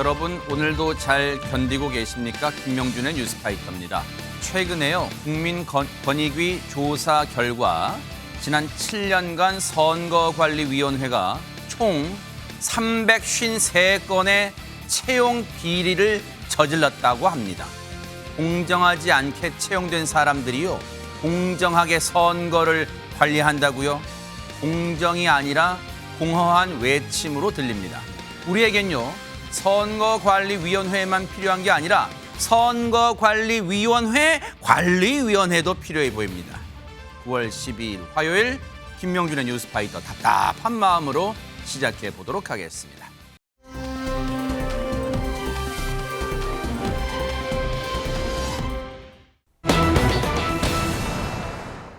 여러분 오늘도 잘 견디고 계십니까? 김명준의 뉴스파이터입니다. 최근에요. 국민권익위 조사 결과 지난 7년간 선거관리위원회가 총 353건의 채용 비리를 저질렀다고 합니다. 공정하지 않게 채용된 사람들이요. 공정하게 선거를 관리한다고요? 공정이 아니라 공허한 외침으로 들립니다. 우리에겐요. 선거관리위원회만 필요한 게 아니라 선거관리위원회 관리위원회도 필요해 보입니다. 9월 12일 화요일 김명준의 뉴스파이터 답답한 마음으로 시작해 보도록 하겠습니다.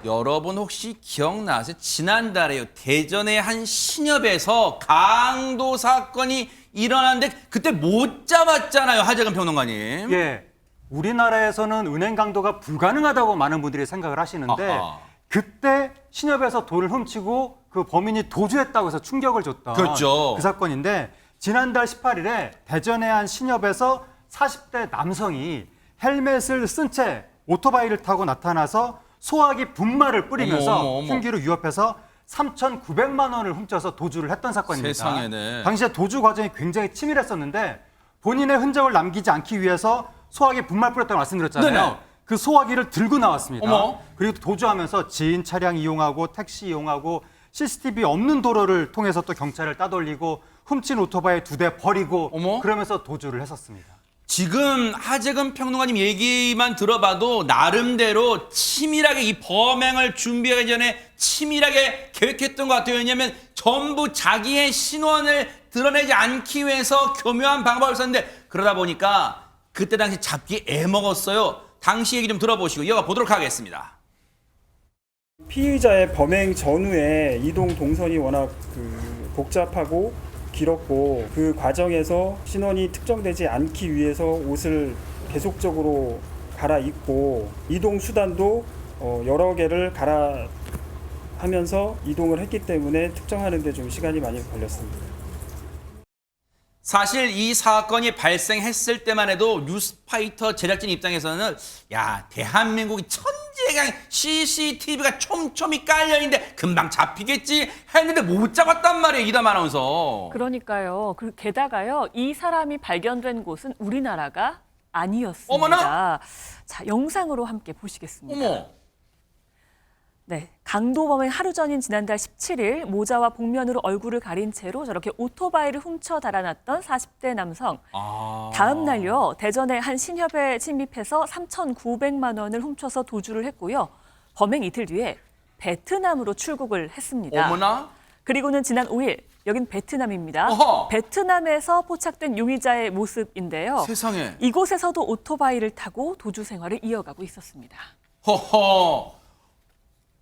여러분 혹시 기억나세요? 지난달에요. 대전의 한 신협에서 강도 사건이 일어났는데 그때 못 잡았잖아요. 하재근 평론가님. 예, 우리나라에서는 은행 강도가 불가능하다고 많은 분들이 생각을 하시는데 아하. 그때 신협에서 돈을 훔치고 그 범인이 도주했다고 해서 충격을 줬던 그렇죠. 그 사건인데 지난달 18일에 대전의 한 신협에서 40대 남성이 헬멧을 쓴 채 오토바이를 타고 나타나서 소화기 분말을 뿌리면서 어머. 흉기로 위협해서 3,900만 원을 훔쳐서 도주를 했던 사건입니다. 세상에네. 당시에 도주 과정이 굉장히 치밀했었는데 본인의 흔적을 남기지 않기 위해서 소화기 분말 뿌렸다고 말씀드렸잖아요. 네네. 그 소화기를 들고 나왔습니다. 어머. 그리고 도주하면서 지인 차량 이용하고 택시 이용하고 CCTV 없는 도로를 통해서 또 경찰을 따돌리고 훔친 오토바이 2대 버리고 어머. 그러면서 도주를 했었습니다. 지금 하재근 평론가님 얘기만 들어봐도 나름대로 치밀하게 이 범행을 준비하기 전에 치밀하게 계획했던 것 같아요. 왜냐하면 전부 자기의 신원을 드러내지 않기 위해서 교묘한 방법을 썼는데 그러다 보니까 그때 당시 잡기 애먹었어요. 당시 얘기 좀 들어보시고 이어가 보도록 하겠습니다. 피의자의 범행 전후에 이동 동선이 워낙 복잡하고 길었고 그 과정에서 신원이 특정되지 않기 위해서 옷을 계속적으로 갈아입고 이동 수단도 여러 개를 갈아하면서 이동을 했기 때문에 특정하는 데 좀 시간이 많이 걸렸습니다. 사실 이 사건이 발생했을 때만 해도 뉴스파이터 제작진 입장에서는 야 대한민국이 천지에 CCTV가 촘촘히 깔려있는데 금방 잡히겠지 했는데 못 잡았단 말이에요. 이담 아나운서. 그러니까요. 게다가요. 이 사람이 발견된 곳은 우리나라가 아니었습니다. 어머나? 자, 영상으로 함께 보시겠습니다. 어머. 네, 강도범행 하루 전인 지난달 17일 모자와 복면으로 얼굴을 가린 채로 저렇게 오토바이를 훔쳐 달아났던 40대 남성. 다음 날요, 대전의 한 신협에 침입해서 3,900만 원을 훔쳐서 도주를 했고요. 범행 이틀 뒤에 베트남으로 출국을 했습니다. 어머나? 그리고는 지난 5일, 여긴 베트남입니다. 어허. 베트남에서 포착된 용의자의 모습인데요. 세상에. 이곳에서도 오토바이를 타고 도주 생활을 이어가고 있었습니다. 허허.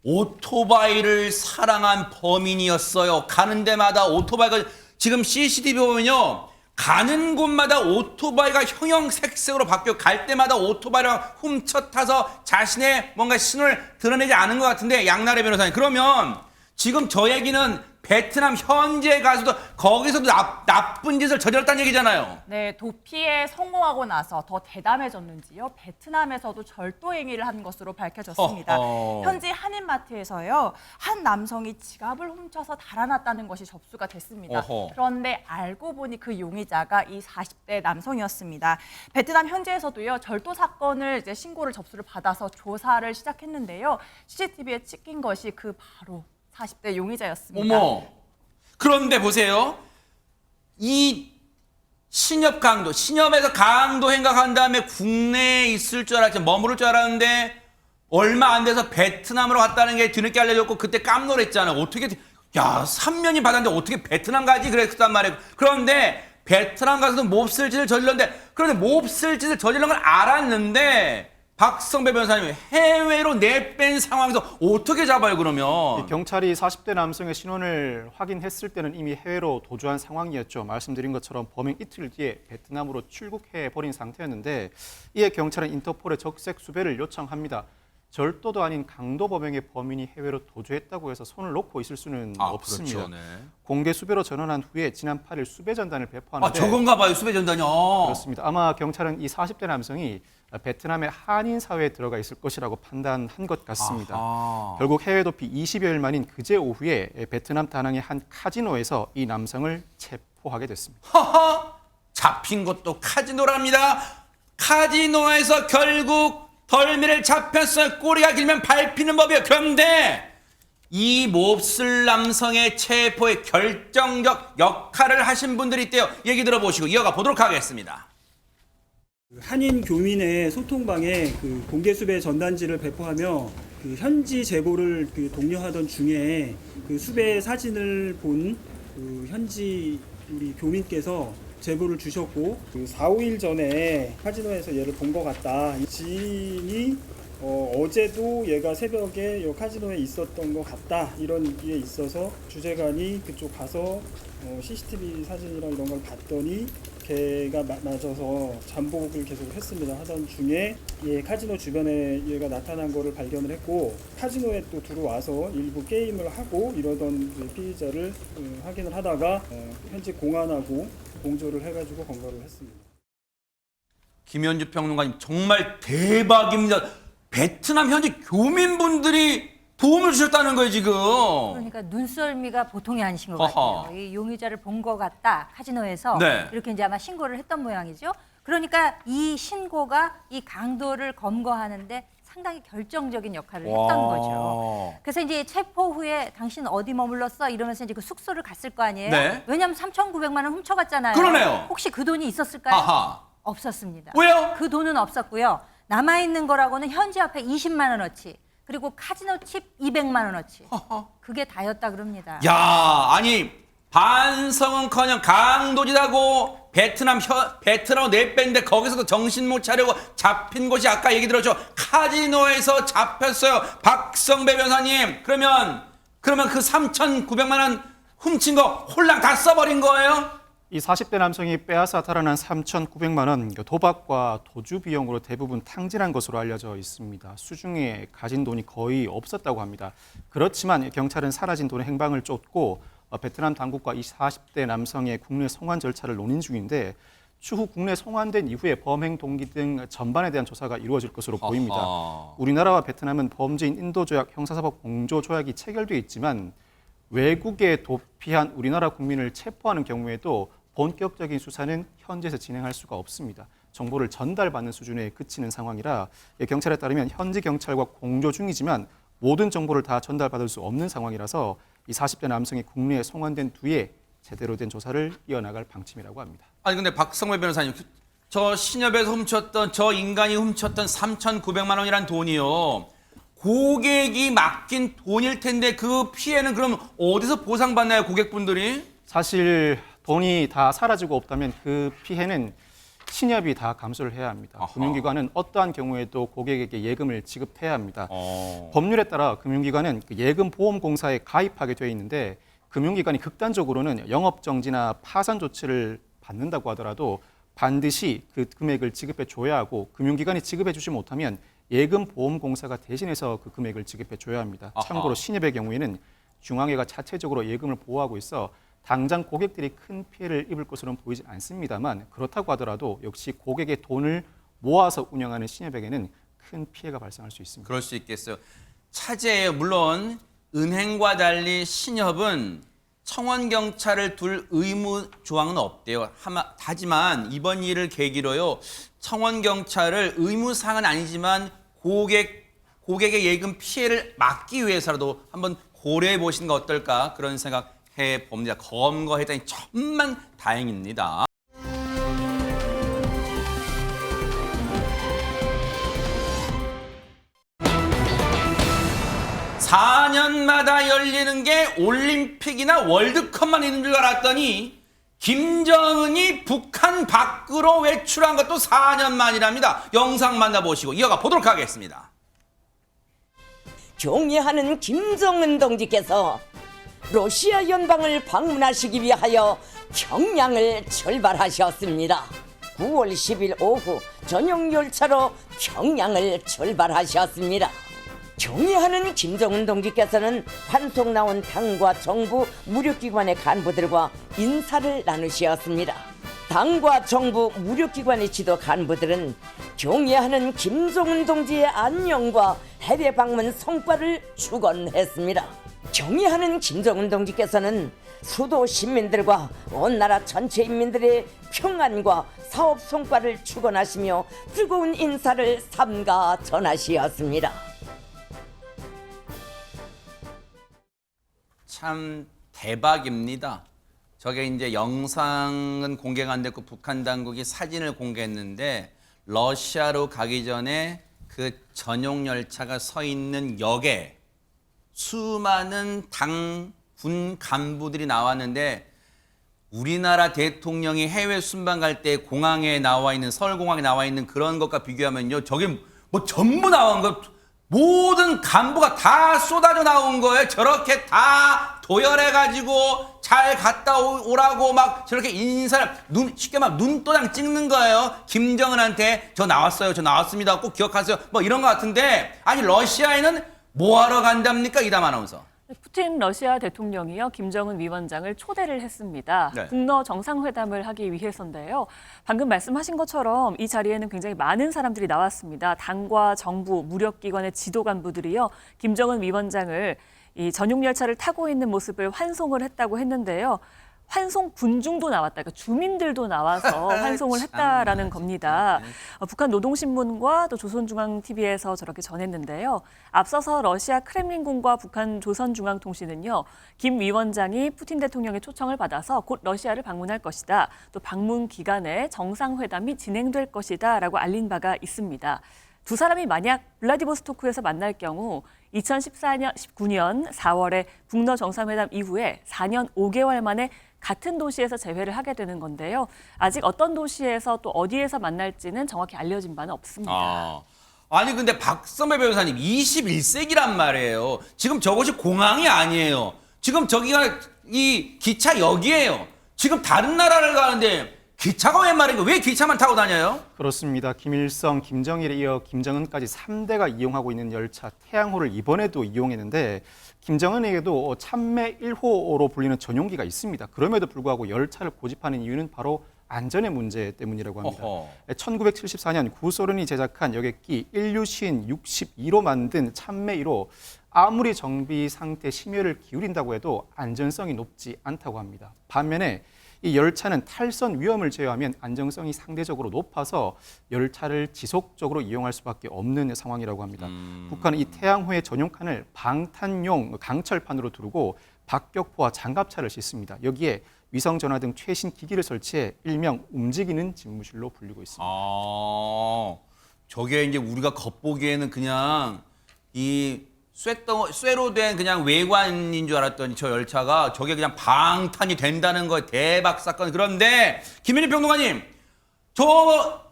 오토바이를 사랑한 범인이었어요. 가는 데마다 오토바이가 지금 CCTV 보면요. 가는 곳마다 오토바이가 형형색색으로 바뀌어 갈 때마다 오토바이를 훔쳐 타서 자신의 뭔가 신원을 드러내지 않은 것 같은데 양나래 변호사님. 그러면 지금 저 얘기는 베트남 현지에 가서도 거기서도 나쁜 짓을 저질렀다는 얘기잖아요. 네, 도피에 성공하고 나서 더 대담해졌는지요. 베트남에서도 절도 행위를 한 것으로 밝혀졌습니다. 현지 한인마트에서요. 한 남성이 지갑을 훔쳐서 달아났다는 것이 접수가 됐습니다. 그런데 알고 보니 그 용의자가 이 40대 남성이었습니다. 베트남 현지에서도요. 절도 사건을 이제 신고를 접수를 받아서 조사를 시작했는데요. CCTV에 찍힌 것이 그 바로 40대 용의자였습니다. 어머. 그런데 보세요. 이 신협에서 강도 행각한 다음에 국내에 있을 줄 알았지, 머무를 줄 알았는데 얼마 안 돼서 베트남으로 갔다는 게 뒤늦게 알려졌고 그때 깜놀했잖아요. 어떻게, 야, 3년이 받았는데 어떻게 베트남 가지? 그랬단 말이에요. 그런데 베트남 가서도 몹쓸 짓을 저질렀는데, 그런데 몹쓸 짓을 저질른 걸 알았는데 박성배 변호사님, 해외로 내뺀 상황에서 어떻게 잡아요, 그러면? 경찰이 40대 남성의 신원을 확인했을 때는 이미 해외로 도주한 상황이었죠. 말씀드린 것처럼 범행 이틀 뒤에 베트남으로 출국해버린 상태였는데 이에 경찰은 인터폴에 적색 수배를 요청합니다. 절도도 아닌 강도 범행의 범인이 해외로 도주했다고 해서 손을 놓고 있을 수는 없습니다. 그렇죠. 네. 공개 수배로 전환한 후에 지난 8일 수배 전단을 배포하는데 저건가 봐요. 수배 전단이요. 그렇습니다. 아마 경찰은 이 40대 남성이 베트남의 한인 사회에 들어가 있을 것이라고 판단한 것 같습니다. 아하. 결국 해외 도피 20여일 만인 그제 오후에 베트남 다낭의 한 카지노에서 이 남성을 체포하게 됐습니다. 허허! 잡힌 것도 카지노랍니다. 카지노에서 결국 덜미를 잡혔어요. 꼬리가 길면 밟히는 법이에요. 그런데 이 몹쓸 남성의 체포에 결정적 역할을 하신 분들이 있대요. 얘기 들어보시고 이어가 보도록 하겠습니다. 한인 교민의 소통방에 그 공개 수배 전단지를 배포하며 그 현지 제보를 그 독려하던 중에 그 수배 사진을 본 그 현지 우리 교민께서 제보를 주셨고 그 4, 5일 전에 카지노에서 얘를 본 것 같다. 이 지인이 어제도 얘가 새벽에 이 카지노에 있었던 것 같다. 이런 게 있어서 주재관이 그쪽 가서 CCTV 사진이랑 이런 걸 봤더니 걔가 맞아서 잠복을 계속 했습니다. 하던 중에 얘 카지노 주변에 얘가 나타난 거를 발견을 했고 카지노에 또 들어와서 일부 게임을 하고 이러던 그 피의자를 확인을 하다가 현지 공안하고 공조를 해가지고 검거를 했습니다. 김현주 평론가님 정말 대박입니다. 베트남 현지 교민분들이 도움을 주셨다는 거예요 지금. 그러니까 눈썰미가 보통이 아니신 것 허허. 같아요. 이 용의자를 본 것 같다 카지노에서 네. 이렇게 이제 아마 신고를 했던 모양이죠. 그러니까 이 신고가 이 강도를 검거하는데 상당히 결정적인 역할을 했던 거죠. 그래서 이제 체포 후에 당신 어디 머물렀어 이러면서 이제 그 숙소를 갔을 거 아니에요. 네. 왜냐하면 3,900만 원 훔쳐갔잖아요. 그러네요. 혹시 그 돈이 있었을까요? 아하. 없었습니다. 왜요? 그 돈은 없었고요. 남아 있는 거라고는 현지 화폐 20만 원어치. 그리고 카지노 칩 200만 원어치. 그게 다였다 그럽니다. 야, 아니 반성은커녕 강도짓하고 베트남 내뺀데 거기서도 정신 못 차리고 잡힌 곳이 아까 얘기 들었죠. 카지노에서 잡혔어요. 박성배 변호사님. 그러면 그 3,900만 원 훔친 거 홀랑 다 써버린 거예요? 이 40대 남성이 빼앗아 달아난 3,900만 원 도박과 도주 비용으로 대부분 탕진한 것으로 알려져 있습니다. 수중에 가진 돈이 거의 없었다고 합니다. 그렇지만 경찰은 사라진 돈의 행방을 쫓고 베트남 당국과 이 40대 남성의 국내 송환 절차를 논의 중인데 추후 국내 송환된 이후에 범행 동기 등 전반에 대한 조사가 이루어질 것으로 보입니다. 우리나라와 베트남은 범죄인 인도조약 형사사법 공조조약이 체결되어 있지만 외국에 도피한 우리나라 국민을 체포하는 경우에도 본격적인 수사는 현지에서 진행할 수가 없습니다. 정보를 전달받는 수준에 그치는 상황이라 경찰에 따르면 현지 경찰과 공조 중이지만 모든 정보를 다 전달받을 수 없는 상황이라서 이 40대 남성이 국내에 송환된 뒤에 제대로 된 조사를 이어나갈 방침이라고 합니다. 아니 근데 박성배 변호사님, 저 신협에서 훔쳤던 저 인간이 훔쳤던 3,900만 원이란 돈이요. 고객이 맡긴 돈일 텐데 그 피해는 그럼 어디서 보상받나요, 고객분들이? 사실 돈이 다 사라지고 없다면 그 피해는 신협이 다 감수를 해야 합니다. 아하. 금융기관은 어떠한 경우에도 고객에게 예금을 지급해야 합니다. 법률에 따라 금융기관은 그 예금보험공사에 가입하게 되어 있는데 금융기관이 극단적으로는 영업정지나 파산 조치를 받는다고 하더라도 반드시 그 금액을 지급해 줘야 하고 금융기관이 지급해 주지 못하면 예금보험공사가 대신해서 그 금액을 지급해 줘야 합니다. 아하. 참고로 신협의 경우에는 중앙회가 자체적으로 예금을 보호하고 있어 당장 고객들이 큰 피해를 입을 것으로는 보이지 않습니다만 그렇다고 하더라도 역시 고객의 돈을 모아서 운영하는 신협에게는 큰 피해가 발생할 수 있습니다. 그럴 수 있겠어요. 차제예요. 물론 은행과 달리 신협은 청원경찰을 둘 의무 조항은 없대요. 하지만 이번 일을 계기로요. 청원경찰을 의무사항은 아니지만 고객의 예금 피해를 막기 위해서라도 한번 고려해 보시는 거 어떨까 그런 생각해 봅니다. 검거했다니 천만 다행입니다. (4년마다) 열리는 게 올림픽이나 월드컵만 있는 줄 알았더니 김정은이 북한 밖으로 외출한 것도 4년 만이랍니다. 영상 만나보시고 이어가 보도록 하겠습니다. 경애하는 김정은 동지께서 러시아 연방을 방문하시기 위하여 평양을 출발하셨습니다. 9월 10일 오후 전용 열차로 평양을 출발하셨습니다. 경의하는 김정은 동지께서는 환송 나온 당과 정부 무력기관의 간부들과 인사를 나누셨습니다. 당과 정부 무력기관의 지도 간부들은 경의하는 김정은 동지의 안녕과 해외 방문 성과를 축원했습니다. 경의하는 김정은 동지께서는 수도 시민들과 온 나라 전체 인민들의 평안과 사업 성과를 축원하시며 뜨거운 인사를 삼가 전하시었습니다. 참 대박입니다. 저게 이제 영상은 공개가 안 됐고 북한 당국이 사진을 공개했는데 러시아로 가기 전에 그 전용 열차가 서 있는 역에 수많은 당 군 간부들이 나왔는데 우리나라 대통령이 해외 순방 갈 때 공항에 나와 있는 서울공항에 나와 있는 그런 것과 비교하면요. 저게 뭐 전부 나온 거 모든 간부가 다 쏟아져 나온 거예요. 저렇게 다 도열해가지고 잘 갔다 오라고 막 저렇게 인사를 쉽게 막 눈도장 찍는 거예요. 김정은한테 저 나왔어요. 저 나왔습니다. 꼭 기억하세요. 뭐 이런 거 같은데 아니 러시아에는 뭐 하러 간답니까? 이담 아나운서. 푸틴 러시아 대통령이요 김정은 위원장을 초대를 했습니다. 네. 북러 정상회담을 하기 위해서인데요. 방금 말씀하신 것처럼 이 자리에는 굉장히 많은 사람들이 나왔습니다. 당과 정부, 무력기관의 지도 간부들이요 김정은 위원장을 이 전용 열차를 타고 있는 모습을 환송을 했다고 했는데요. 환송 군중도 나왔다. 그러니까 주민들도 나와서 환송을 했다라는 겁니다. 북한 노동신문과 또 조선중앙TV에서 저렇게 전했는데요. 앞서서 러시아 크렘린궁과 북한 조선중앙통신은요. 김 위원장이 푸틴 대통령의 초청을 받아서 곧 러시아를 방문할 것이다. 또 방문 기간에 정상회담이 진행될 것이다 라고 알린 바가 있습니다. 두 사람이 만약 블라디보스토크에서 만날 경우 1919년 4월에 북러 정상회담 이후에 4년 5개월 만에 같은 도시에서 재회를 하게 되는 건데요. 아직 어떤 도시에서 또 어디에서 만날지는 정확히 알려진 바는 없습니다. 아니 근데 박선배 변호사님 21세기란 말이에요. 지금 저것이 공항이 아니에요. 지금 저기가 이 기차역이에요. 지금 다른 나라를 가는데 기차가 웬 말인가? 왜 기차만 타고 다녀요? 그렇습니다. 김일성, 김정일에 이어 김정은까지 3대가 이용하고 있는 열차 태양호를 이번에도 이용했는데 김정은에게도 참매 1호로 불리는 전용기가 있습니다. 그럼에도 불구하고 열차를 고집하는 이유는 바로 안전의 문제 때문이라고 합니다. 1974년 구소련이 제작한 여객기 일류신 62로 만든 참매 1호 아무리 정비 상태 심혈을 기울인다고 해도 안전성이 높지 않다고 합니다. 반면에 이 열차는 탈선 위험을 제외하면 안정성이 상대적으로 높아서 열차를 지속적으로 이용할 수밖에 없는 상황이라고 합니다. 북한은 이 태양호의 전용칸을 방탄용 강철판으로 두르고 박격포와 장갑차를 싣습니다. 여기에 위성전화 등 최신 기기를 설치해 일명 움직이는 집무실로 불리고 있습니다. 저게 이제 우리가 겉보기에는 그냥 이 쇠로 된 그냥 외관인 줄 알았더니 저 열차가 저게 그냥 방탄이 된다는 거 대박 사건. 그런데 김민희 평론가님, 저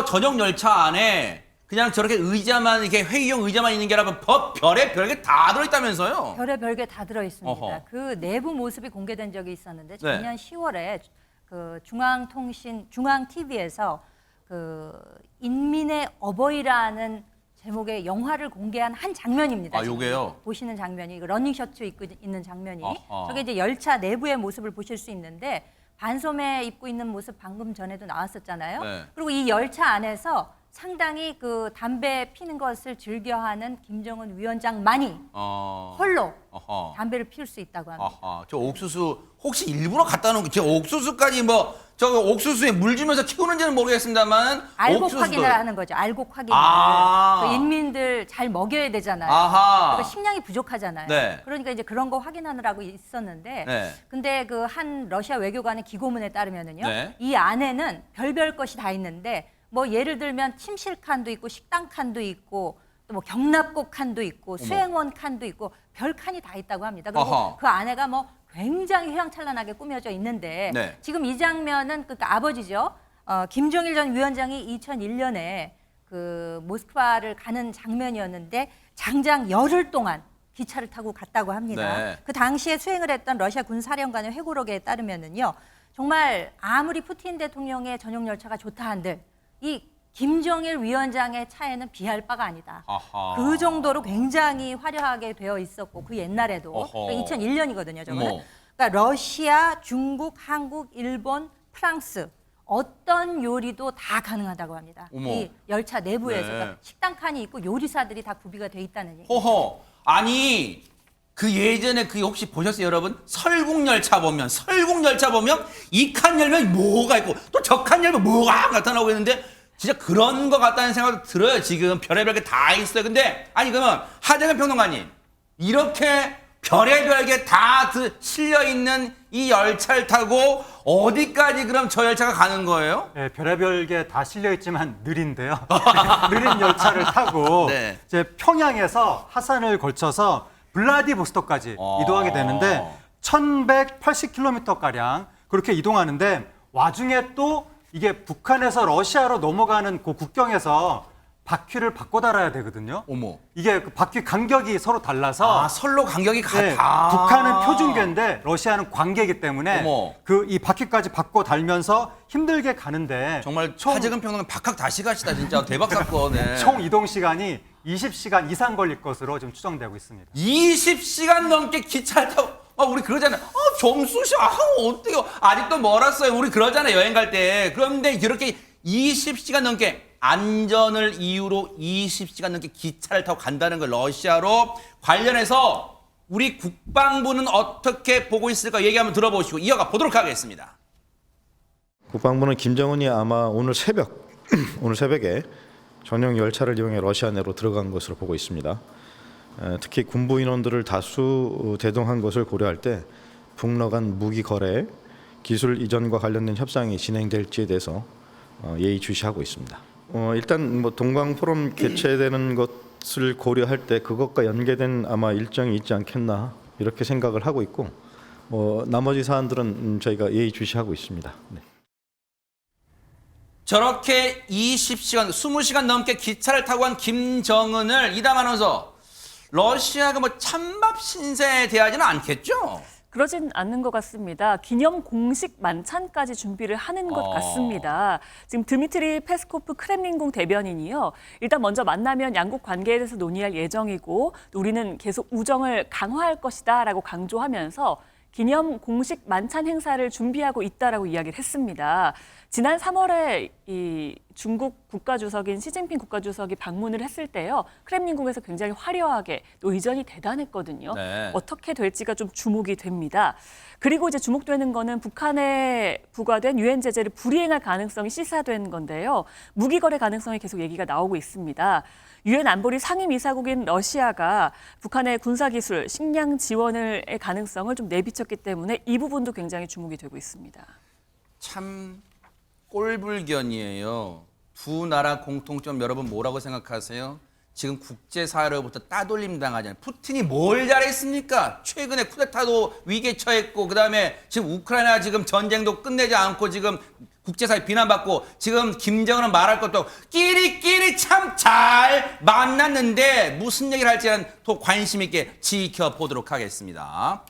전용 열차 안에 그냥 저렇게 의자만 이렇게 회의용 의자만 있는 게 아니라 별의 별게 다 들어있다면서요? 별의 별게 다 들어 있습니다. 어허. 그 내부 모습이 공개된 적이 있었는데 작년 10월에 그 중앙TV에서 그 인민의 어버이라는 제목의 영화를 공개한 한 장면입니다. 요게요? 보시는 장면이 러닝 셔츠 입고 있는 장면이 어허. 저게 이제 열차 내부의 모습을 보실 수 있는데 반소매 입고 있는 모습 방금 전에도 나왔었잖아요. 네. 그리고 이 열차 안에서 상당히 그 담배 피는 것을 즐겨하는 김정은 위원장만이 홀로 담배를 피울 수 있다고 합니다. 저 옥수수 혹시 일부러 갖다 놓은 저 옥수수까지 뭐 저 옥수수에 물 주면서 키우는지는 모르겠습니다만 알곡 옥수수도. 확인을 하는 거죠. 알곡 확인을. 그 인민들 잘 먹여야 되잖아요. 그러니까 식량이 부족하잖아요. 네. 그러니까 이제 그런 거 확인하느라고 있었는데 네. 근데 그 한 러시아 외교관의 기고문에 따르면은요. 네. 이 안에는 별별 것이 다 있는데 뭐 예를 들면 침실 칸도 있고 식당 칸도 있고 또 뭐 경납고 칸도 있고 수행원 칸도 있고 별 칸이 다 있다고 합니다. 그리고 어허. 그 안에가 뭐 굉장히 휘황찬란하게 꾸며져 있는데 네. 지금 이 장면은 그 아버지죠. 김정일 전 위원장이 2001년에 그 모스크바를 가는 장면이었는데 장장 열흘 동안 기차를 타고 갔다고 합니다. 네. 그 당시에 수행을 했던 러시아 군사령관의 회고록에 따르면은요. 정말 아무리 푸틴 대통령의 전용 열차가 좋다 한들 이 김정일 위원장의 차에는 비할 바가 아니다. 아하. 그 정도로 굉장히 화려하게 되어 있었고 그 옛날에도 어허. 2001년이거든요. 저거는. 어머. 그러니까 러시아, 중국, 한국, 일본, 프랑스 어떤 요리도 다 가능하다고 합니다. 어머. 이 열차 내부에서 네. 그러니까 식당 칸이 있고 요리사들이 다 구비가 돼 있다는 얘기. 호호. 아니 그 예전에 그 혹시 보셨어요 여러분? 설국열차 보면 이 칸 열면 뭐가 있고 또 저 칸 열면 뭐가 나타나고 있는데 진짜 그런 거 같다는 생각도 들어요. 지금 별의별 게 다 있어요. 근데 아니 그러면 하재근 평론가님 이렇게 별의별 게 다 실려 있는 이 열차를 타고 어디까지 그럼 저 열차가 가는 거예요? 네, 별의별 게 다 실려 있지만 느린데요. 느린 열차를 타고 네. 이제 평양에서 하산을 걸쳐서 블라디보스토크까지 이동하게 되는데 1180km 가량 그렇게 이동하는데 와중에 또 이게 북한에서 러시아로 넘어가는 그 국경에서 바퀴를 바꿔 달아야 되거든요. 어머. 이게 그 바퀴 간격이 서로 달라서 아 선로 간격이 네, 같아. 북한은 표준계인데 러시아는 관계이기 때문에 어머. 그 이 바퀴까지 바꿔 달면서 힘들게 가는데 정말 하재근 평론가 박학 다시 가시다 진짜 대박 사건. 네. 총 이동 시간이 20시간 이상 걸릴 것으로 지금 추정되고 있습니다. 20시간 넘게 기차를 타고 우리 그러잖아요. 점수시 어때요? 아직도 멀었어요. 우리 그러잖아요. 여행 갈 때. 그런데 이렇게 20시간 넘게 안전을 이유로 20시간 넘게 기차를 타고 간다는 걸 러시아로 관련해서 우리 국방부는 어떻게 보고 있을까 얘기 한번 들어보시고 이어가 보도록 하겠습니다. 국방부는 김정은이 아마 오늘 새벽에 전용 열차를 이용해 러시아 내로 들어간 것으로 보고 있습니다. 특히 군부 인원들을 다수 대동한 것을 고려할 때 북러 간 무기 거래, 기술 이전과 관련된 협상이 진행될지에 대해서 예의주시하고 있습니다. 일단 동광 포럼 개최되는 것을 고려할 때 그것과 연계된 아마 일정이 있지 않겠나 이렇게 생각을 하고 있고 나머지 사안들은 저희가 예의주시하고 있습니다. 네. 저렇게 20시간, 20시간 넘게 기차를 타고 간 김정은을 이담하면서 러시아가 찬밥 신세에 대하지는 않겠죠? 그러진 않는 것 같습니다. 기념 공식 만찬까지 준비를 하는 것 같습니다. 지금 드미트리 페스코프 크렘린궁 대변인이요. 일단 먼저 만나면 양국 관계에 대해서 논의할 예정이고 또 우리는 계속 우정을 강화할 것이다라고 강조하면서 기념 공식 만찬 행사를 준비하고 있다라고 이야기를 했습니다. 지난 3월에 이 중국 국가주석인 시진핑 국가주석이 방문을 했을 때요. 크렘린궁에서 굉장히 화려하게 또 의전이 대단했거든요. 네. 어떻게 될지가 좀 주목이 됩니다. 그리고 이제 주목되는 거는 북한에 부과된 유엔 제재를 불이행할 가능성이 시사된 건데요. 무기 거래 가능성이 계속 얘기가 나오고 있습니다. 유엔 안보리 상임이사국인 러시아가 북한의 군사기술, 식량 지원의 가능성을 좀 내비쳤기 때문에 이 부분도 굉장히 주목이 되고 있습니다. 참 꼴불견이에요. 두 나라 공통점 여러분 뭐라고 생각하세요? 지금 국제사회로부터 따돌림 당하잖아요. 푸틴이 뭘 잘했습니까? 최근에 쿠데타도 위기에 처했고 그다음에 지금 우크라이나 지금 전쟁도 끝내지 않고 지금 국제사회 비난받고 지금 김정은은 말할 것도 없고 끼리끼리 참 잘 만났는데 무슨 얘기를 할지는 더 관심 있게 지켜보도록 하겠습니다.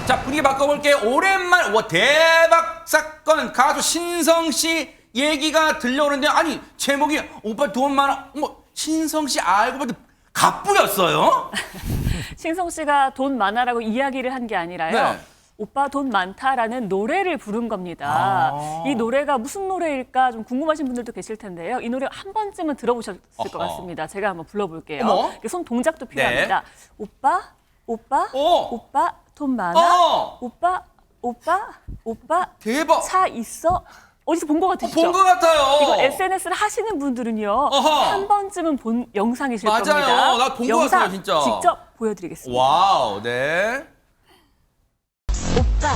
자, 분위기 바꿔볼게요. 오랜만, 대박 사건. 가수 신성 씨 얘기가 들려오는데, 아니, 제목이 오빠 돈 많아. 신성 씨 알고 보니 갑부였어요? 신성 씨가 돈 많아라고 이야기를 한 게 아니라요. 네. 오빠 돈 많다라는 노래를 부른 겁니다. 이 노래가 무슨 노래일까 좀 궁금하신 분들도 계실 텐데요. 이 노래 한 번쯤은 들어보셨을 것 같습니다. 제가 한번 불러볼게요. 어머. 손 동작도 필요합니다. 오빠 돈 많아? 오빠 대박. 차 있어? 어디서 본 것 같으시죠? 본 것 같아요. 이거 SNS를 하시는 분들은요. 어허. 한 번쯤은 본 영상이실 맞아요. 겁니다. 나 본 것 영상 같아요, 진짜. 직접 보여드리겠습니다. 와우, 네. 오빠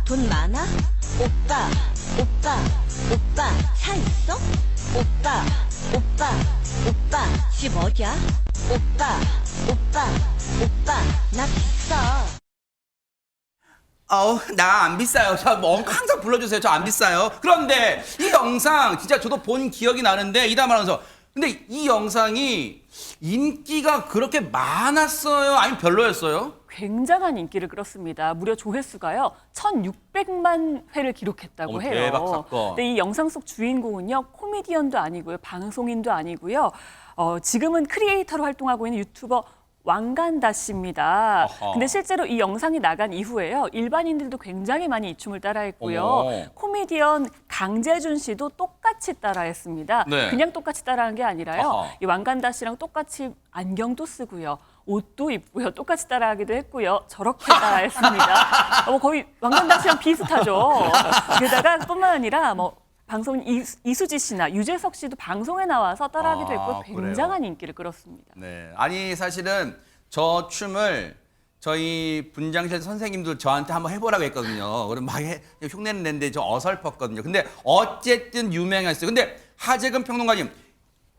돈 많아? 오빠 차 있어? 오빠 집 어디야? 오빠 나 비싸. 나 안 비싸요. 항상 불러주세요. 저 안 비싸요. 그런데 이 영상 진짜 저도 본 기억이 나는데 이담하면서 근데 이 영상이 인기가 그렇게 많았어요? 아니면 별로였어요? 굉장한 인기를 끌었습니다. 무려 조회수가요 1,600만 회를 기록했다고 해요. 대박 사건. 근데 이 영상 속 주인공은요 코미디언도 아니고요 방송인도 아니고요. 지금은 크리에이터로 활동하고 있는 유튜버 왕간다 씨입니다. 아하. 근데 실제로 이 영상이 나간 이후에요 일반인들도 굉장히 많이 이 춤을 따라했고요. 어머. 코미디언 강재준 씨도 똑같이 따라했습니다. 네. 그냥 똑같이 따라한 게 아니라요. 아하. 이 왕간다 씨랑 똑같이 안경도 쓰고요. 옷도 입고요. 똑같이 따라하기도 했고요. 저렇게 따라했습니다. 거의 왕간다 씨랑 비슷하죠. 게다가 뿐만 아니라 방송 이수지 씨나 유재석 씨도 방송에 나와서 따라하기도 했고 굉장한 인기를 끌었습니다. 네. 아니 사실은 저 춤을 저희 분장실 선생님도 저한테 한번 해보라고 했거든요. 그럼 막 흉내는 냈는데 좀 어설펐거든요. 근데 어쨌든 유명했어요. 근데 하재근 평론가님,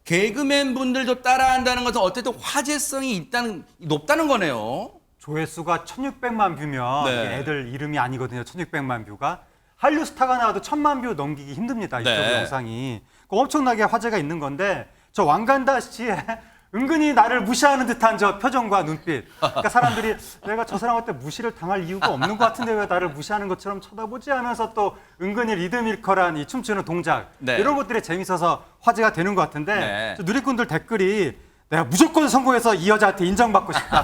개그맨 분들도 따라한다는 것은 어쨌든 화제성이 높다는 거네요. 조회수가 1,600만 뷰면 네. 이게 애들 이름이 아니거든요. 1,600만 뷰가. 한류 스타가 나와도 1,000만 뷰 넘기기 힘듭니다. 네. 유튜브 영상이. 엄청나게 화제가 있는 건데 저 왕간다 씨의 은근히 나를 무시하는 듯한 저 표정과 눈빛. 그러니까 사람들이 내가 저 사람한테 무시를 당할 이유가 없는 것 같은데 왜 나를 무시하는 것처럼 쳐다보지 하면서 또 은근히 리드미컬한 이 춤추는 동작. 네. 이런 것들이 재밌어서 화제가 되는 것 같은데 네. 저 누리꾼들 댓글이 내가 무조건 성공해서 이 여자한테 인정받고 싶다.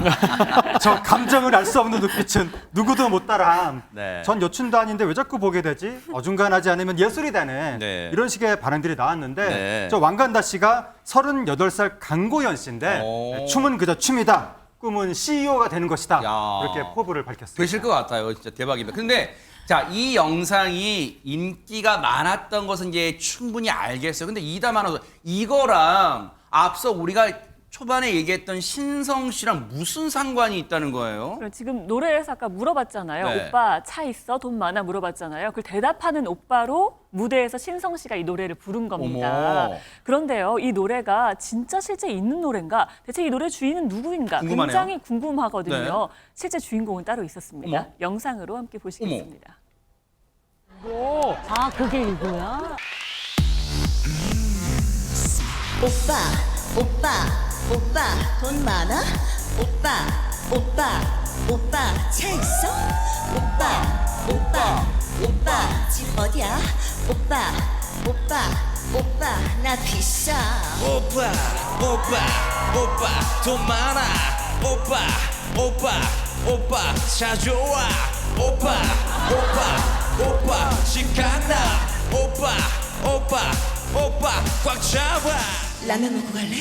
저 감정을 알 수 없는 눈빛은 누구도 못 따라함. 네. 전 여춘도 아닌데 왜 자꾸 보게 되지? 어중간하지 않으면 예술이 되네. 네. 이런 식의 반응들이 나왔는데 네. 저 왕간다 씨가 38살 강고연 씨인데 오. 춤은 그저 춤이다. 꿈은 CEO가 되는 것이다. 야. 이렇게 포부를 밝혔습니다. 되실 것 같아요. 진짜 대박입니다. 근데 자, 이 영상이 인기가 많았던 것은 이제 충분히 알겠어요. 근데 이다만 이거랑 앞서 우리가 초반에 얘기했던 신성 씨랑 무슨 상관이 있다는 거예요? 그럼 지금 노래에서 아까 물어봤잖아요. 네. 오빠 차 있어? 돈 많아? 물어봤잖아요. 그걸 대답하는 오빠로 무대에서 신성 씨가 이 노래를 부른 겁니다. 어머. 그런데요, 이 노래가 진짜 실제 있는 노래인가? 대체 이 노래 주인은 누구인가? 궁금하네요. 굉장히 궁금하거든요. 네. 실제 주인공은 따로 있었습니다. 어머. 영상으로 함께 보시겠습니다. 아, 그게 이거야? 오빠, 오빠, 오빠, 돈 많아? 오빠, 오빠, 오빠, 차 있어? 오빠, 오빠, 오빠, 집 어디야? 오빠, 오빠, 오빠, 나 비싸. 오빠 오빠 오빠 돈 많아 오빠 오빠 오빠 차 좋아 오빠 오빠 오빠 시간나 오빠 오빠 오빠 꽉 잡아 라면 먹고 갈래?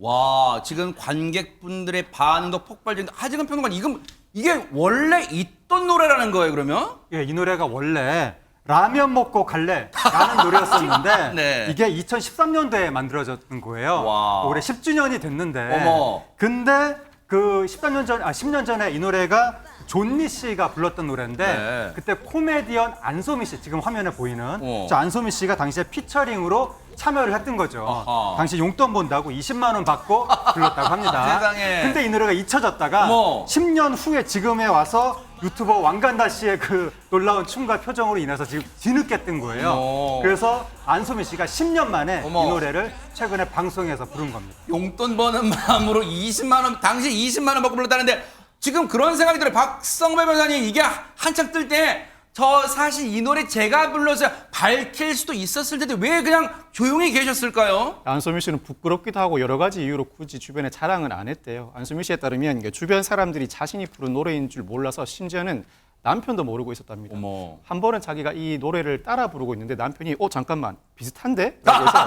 와, 지금 관객분들의 반응도 폭발적인데 하재근 평론가님, 이게 원래 있던 노래라는 거예요, 그러면? 예, 이 노래가 원래 라면 먹고 갈래라는 노래였었는데 네. 이게 2013년도에 만들어졌던 거예요. 와. 올해 10주년이 됐는데 어머. 근데 그 10년 전에 이 노래가 존니 씨가 불렀던 노래인데 네. 그때 코미디언 안소미 씨 지금 화면에 보이는 어. 저 안소미 씨가 당시에 피처링으로 참여를 했던 거죠. 아하. 당시 용돈 본다고 20만 원 받고 불렀다고 합니다. 세상에. 근데 이 노래가 잊혀졌다가 어머. 10년 후에 지금에 와서 유튜버 왕간다 씨의 그 놀라운 춤과 표정으로 인해서 지금 뒤늦게 뜬 거예요. 어머. 그래서 안소미 씨가 10년 만에 어머. 이 노래를 최근에 방송에서 부른 겁니다. 용돈 버는 마음으로 20만 원, 당시 20만 원 받고 불렀다는데 지금 그런 생각이 들어요. 박성배 변호사님, 이게 한창 뜰 때 저 사실 이 노래 제가 불러서 밝힐 수도 있었을 텐데 왜 그냥 조용히 계셨을까요? 안소미 씨는 부끄럽기도 하고 여러 가지 이유로 굳이 주변에 자랑은 안 했대요. 안소미 씨에 따르면 주변 사람들이 자신이 부른 노래인 줄 몰라서 심지어는 남편도 모르고 있었답니다. 어머. 한 번은 자기가 이 노래를 따라 부르고 있는데 남편이 잠깐만 비슷한데? 라고 해서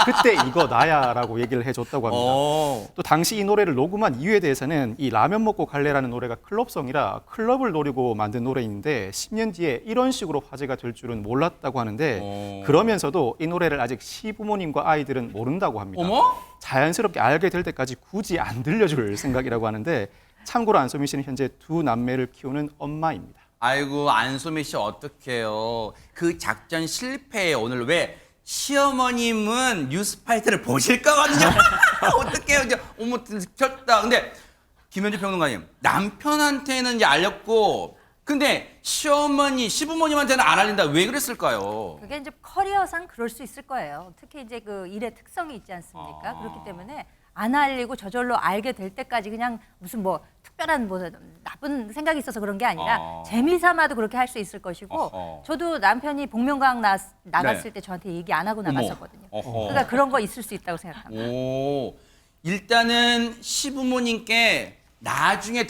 그때 이거 나야 라고 얘기를 해줬다고 합니다. 오. 또 당시 이 노래를 녹음한 이유에 대해서는 이 라면 먹고 갈래라는 노래가 클럽성이라 클럽을 노리고 만든 노래인데 10년 뒤에 이런 식으로 화제가 될 줄은 몰랐다고 하는데 그러면서도 이 노래를 아직 시부모님과 아이들은 모른다고 합니다. 어머? 자연스럽게 알게 될 때까지 굳이 안 들려줄 생각이라고 하는데 참고로 안소미 씨는 현재 두 남매를 키우는 엄마입니다. 아이고, 안소미 씨 어떡해요. 그 작전 실패에 오늘 왜 시어머님은 뉴스파이터를 보실 거거든요. 어떡해요. 이제 어머, 들켰다. 근데 김현주 평론가님, 남편한테는 이제 알렸고, 근데 시어머니, 시부모님한테는 안 알린다. 왜 그랬을까요? 그게 이제 커리어상 그럴 수 있을 거예요. 특히 이제 그 일의 특성이 있지 않습니까? 그렇기 때문에 안 알리고 저절로 알게 될 때까지 그냥 무슨 뭐 특별한 뭐 나쁜 생각이 있어서 그런 게 아니라 재미삼아도 그렇게 할 수 있을 것이고 저도 남편이 복면가왕 나갔을 네. 때 저한테 얘기 안 하고 나갔었거든요. 어허. 그러니까 그런 거 있을 수 있다고 생각합니다. 오, 일단은 시부모님께 나중에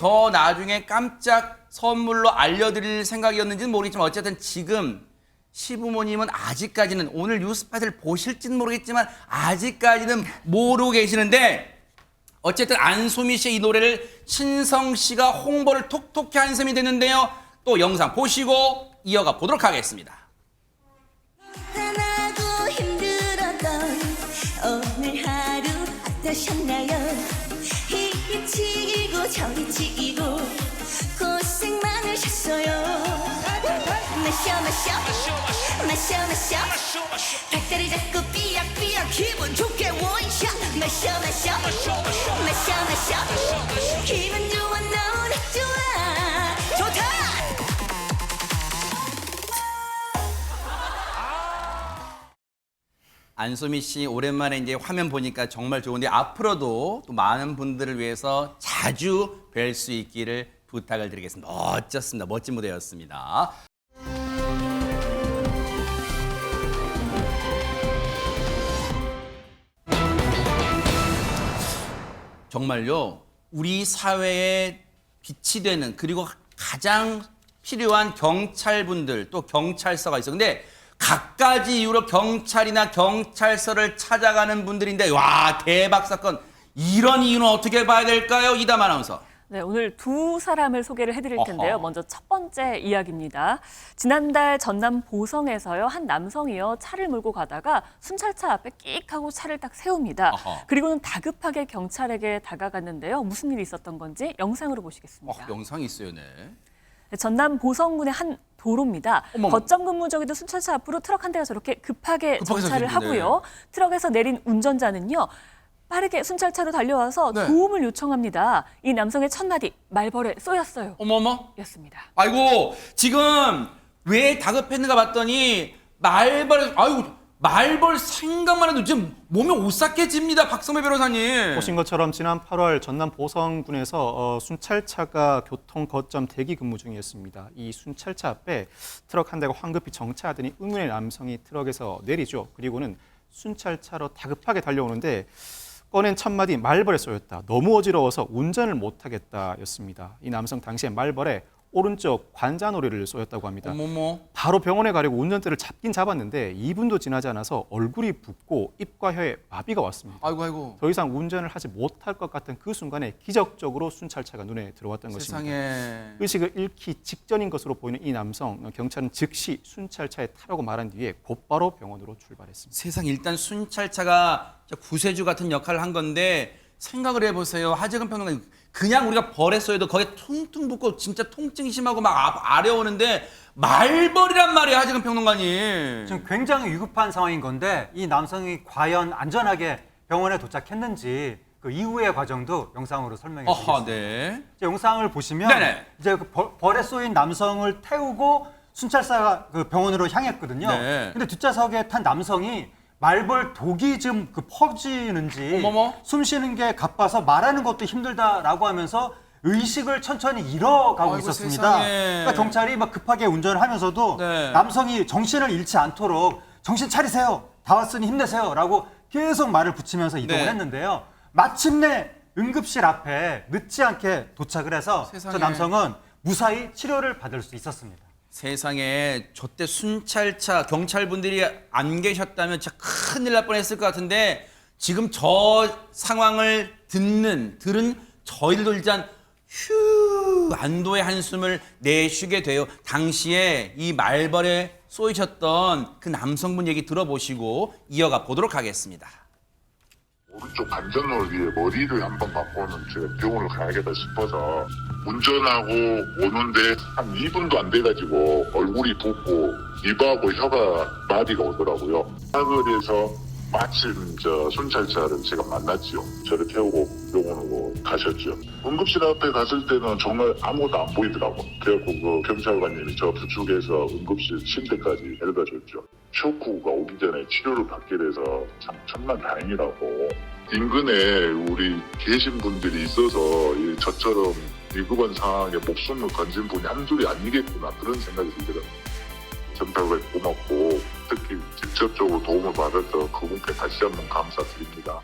깜짝 선물로 알려드릴 생각이었는지는 모르겠지만 어쨌든 지금 시부모님은 아직까지는 오늘 뉴스파트를 보실지는 모르겠지만 아직까지는 모르고 계시는데 어쨌든 안소미 씨의 이 노래를 신성 씨가 홍보를 톡톡히 한 셈이 됐는데요. 또 영상 보시고 이어가 보도록 하겠습니다. 편하고 힘들었던 오늘 하루 어떠셨나요? 이리 치이고 저리 치이고 고생 많으셨어요. 마셔 닭다리 잡고 삐약삐약 기분 좋게 원샷 마셔 기분 좋아 노래 좋아 좋다. 안소미 씨 오랜만에 이제 화면 보니까 정말 좋은데 앞으로도 또 많은 분들을 위해서 자주 뵐 수 있기를 부탁을 드리겠습니다. 멋졌습니다. 멋진 무대였습니다. 정말요, 우리 사회에 빛이 되는 그리고 가장 필요한 경찰분들 또 경찰서가 있어. 근데 갖가지 이유로 경찰이나 경찰서를 찾아가는 분들인데 와 대박 사건. 이런 이유는 어떻게 봐야 될까요? 이담 아나운서. 네, 오늘 두 사람을 소개를 해드릴 텐데요. 먼저 첫 번째 이야기입니다. 지난달 전남 보성에서요, 한 남성이요 차를 몰고 가다가 순찰차 앞에 끽 하고 차를 딱 세웁니다. 그리고는 다급하게 경찰에게 다가갔는데요. 무슨 일이 있었던 건지 영상으로 보시겠습니다. 영상이 있어요, 네. 전남 보성군의 한 도로입니다. 거점 근무 중에도 순찰차 앞으로 트럭 한 대가 저렇게 급하게 정차를 하고요. 트럭에서 내린 운전자는요. 빠르게 순찰차로 달려와서 도움을 요청합니다. 이 남성의 첫마디 말벌에 쏘였어요. 어머머. 였습니다. 아이고 지금 왜 다급했는가 봤더니 말벌 생각만 해도 지금 몸이 오싹해집니다. 박성배 변호사님. 보신 것처럼 지난 8월 전남 보성군에서 순찰차가 교통 거점 대기 근무 중이었습니다. 이 순찰차 앞에 트럭 한 대가 황급히 정차하더니 의문의 남성이 트럭에서 내리죠. 그리고는 순찰차로 다급하게 달려오는데 꺼낸 첫마디 말벌에 쏘였다. 너무 어지러워서 운전을 못하겠다였습니다. 이 남성 당시에 말벌에 오른쪽 관자놀이를 쏘였다고 합니다. 어머머. 바로 병원에 가려고 운전대를 잡긴 잡았는데 2분도 지나지 않아서 얼굴이 붓고 입과 혀에 마비가 왔습니다. 아이고. 더 이상 운전을 하지 못할 것 같은 그 순간에 기적적으로 순찰차가 눈에 들어왔던 것입니다. 세상에. 의식을 잃기 직전인 것으로 보이는 이 남성, 경찰은 즉시 순찰차에 타라고 말한 뒤에 곧바로 병원으로 출발했습니다. 세상 일단 순찰차가 구세주 같은 역할을 한 건데 생각을 해보세요. 하재근 평론가님. 그냥 우리가 벌에 쏘여도 거기에 퉁퉁 붓고 진짜 통증이 심하고 막 아려오는데 말벌이란 말이에요. 하재근 평론가님. 지금 굉장히 위급한 상황인 건데 이 남성이 과연 안전하게 병원에 도착했는지 그 이후의 과정도 영상으로 설명해 드리겠습니다. 네. 영상을 보시면 네네. 이제 그 벌에 쏘인 남성을 태우고 순찰사가 그 병원으로 향했거든요. 네. 근데 뒷좌석에 탄 남성이 말벌 독이 좀 그 퍼지는지 숨 쉬는 게 가빠서 말하는 것도 힘들다라고 하면서 의식을 천천히 잃어가고 있었습니다. 그러니까 경찰이 막 급하게 운전을 하면서도 남성이 정신을 잃지 않도록 정신 차리세요. 다 왔으니 힘내세요라고 계속 말을 붙이면서 이동을 했는데요. 마침내 응급실 앞에 늦지 않게 도착을 해서 저 남성은 무사히 치료를 받을 수 있었습니다. 세상에 저때 순찰차 경찰분들이 안 계셨다면 진짜 큰일 날 뻔했을 것 같은데 지금 저 상황을 들은 저희들도 일단 휴 안도의 한숨을 내쉬게 돼요. 당시에 이 말벌에 쏘이셨던 그 남성분 얘기 들어보시고 이어가 보도록 하겠습니다. 오른쪽 관전을 위해 머리를 한번 맞고는 제가 병원을 가야겠다 싶어서 운전하고 오는데 한 2분도 안 돼가지고 얼굴이 붓고 입하고 혀가 마비가 오더라고요. 그래서 마침 순찰차를 제가 만났죠. 저를 태우고 병원으로 가셨죠. 응급실 앞에 갔을 때는 정말 아무것도 안 보이더라고. 그래갖고 그 경찰관님이 저 부축해서 응급실 침대까지 데려다 줬죠. 쇼크가 오기 전에 치료를 받게 돼서 참 천만 다행이라고. 인근에 우리 계신 분들이 있어서 저처럼 위급한 상황에 목숨을 건진 분이 한둘이 아니겠구나 그런 생각이 들더라고요. 전달에 고맙고 특히 직접적으로 도움을 받았던 그분께 다시 한번 감사드립니다.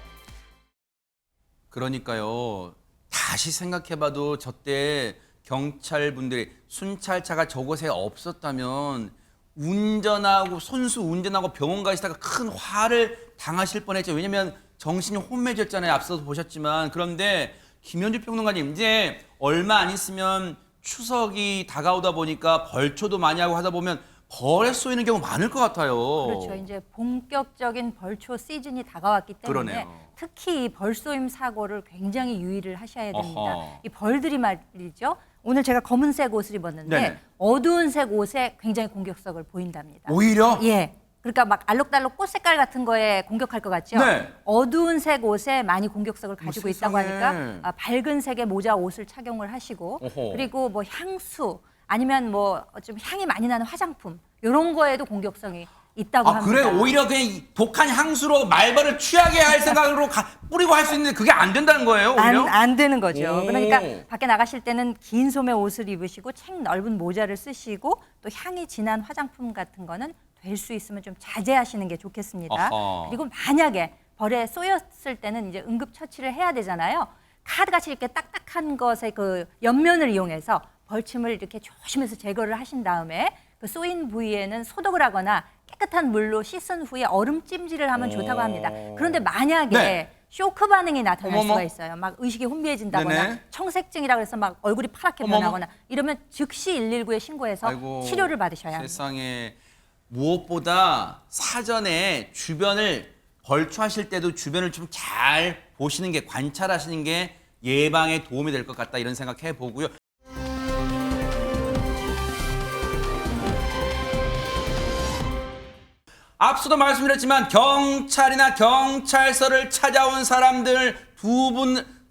그러니까요. 다시 생각해봐도 저때 경찰분들이 순찰차가 저곳에 없었다면 운전하고 손수 운전하고 병원 가시다가 큰 화를 당하실 뻔했죠. 왜냐면 정신이 혼미해졌잖아요. 앞서도 보셨지만. 그런데 김현주 평론가님 이제 얼마 안 있으면 추석이 다가오다 보니까 벌초도 많이 하고 하다 보면 벌에 쏘이는 경우 많을 것 같아요. 그렇죠. 이제 본격적인 벌초 시즌이 다가왔기 때문에 그러네요. 특히 이 벌쏘임 사고를 굉장히 유의를 하셔야 됩니다. 어허. 이 벌들이 말이죠. 오늘 제가 검은색 옷을 입었는데 네네. 어두운 색 옷에 굉장히 공격성을 보인답니다. 오히려? 예. 그러니까 막 알록달록 꽃 색깔 같은 거에 공격할 것 같죠? 네. 어두운 색 옷에 많이 공격성을 가지고 있다고 세상에. 하니까 밝은 색의 모자 옷을 착용을 하시고 어허. 그리고 뭐 향수 아니면 뭐 좀 향이 많이 나는 화장품 이런 거에도 공격성이 있다고 아, 합니다. 그래 오히려 그냥 이 독한 향수로 말벌을 취하게 할 생각으로 뿌리고 할 수 있는데 그게 안 된다는 거예요, 오히려? 안 되는 거죠. 오. 그러니까 밖에 나가실 때는 긴 소매 옷을 입으시고 책 넓은 모자를 쓰시고 또 향이 진한 화장품 같은 거는 될 수 있으면 좀 자제하시는 게 좋겠습니다. 어허. 그리고 만약에 벌에 쏘였을 때는 이제 응급 처치를 해야 되잖아요. 카드같이 이렇게 딱딱한 것의 그 옆면을 이용해서 벌침을 이렇게 조심해서 제거를 하신 다음에 그 쏘인 부위에는 소독을 하거나 깨끗한 물로 씻은 후에 얼음 찜질을 하면 좋다고 합니다. 그런데 만약에 네. 쇼크 반응이 나타날 어머머. 수가 있어요. 막 의식이 혼미해진다거나 네네. 청색증이라고 해서 막 얼굴이 파랗게 어머머. 변하거나 이러면 즉시 119에 신고해서 아이고, 치료를 받으셔야 합니다. 세상에 무엇보다 사전에 주변을 벌초하실 때도 주변을 좀 잘 보시는 게 관찰하시는 게 예방에 도움이 될 것 같다 이런 생각해 보고요. 앞서도 말씀드렸지만 경찰이나 경찰서를 찾아온 사람들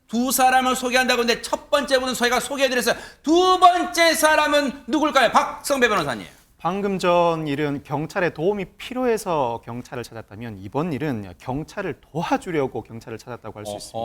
두 사람을 소개한다고 했는데 첫 번째 분은 저희가 소개해드렸어요. 두 번째 사람은 누굴까요? 박성배 변호사님. 방금 전 일은 경찰의 도움이 필요해서 경찰을 찾았다면 이번 일은 경찰을 도와주려고 경찰을 찾았다고 할 수 있습니다.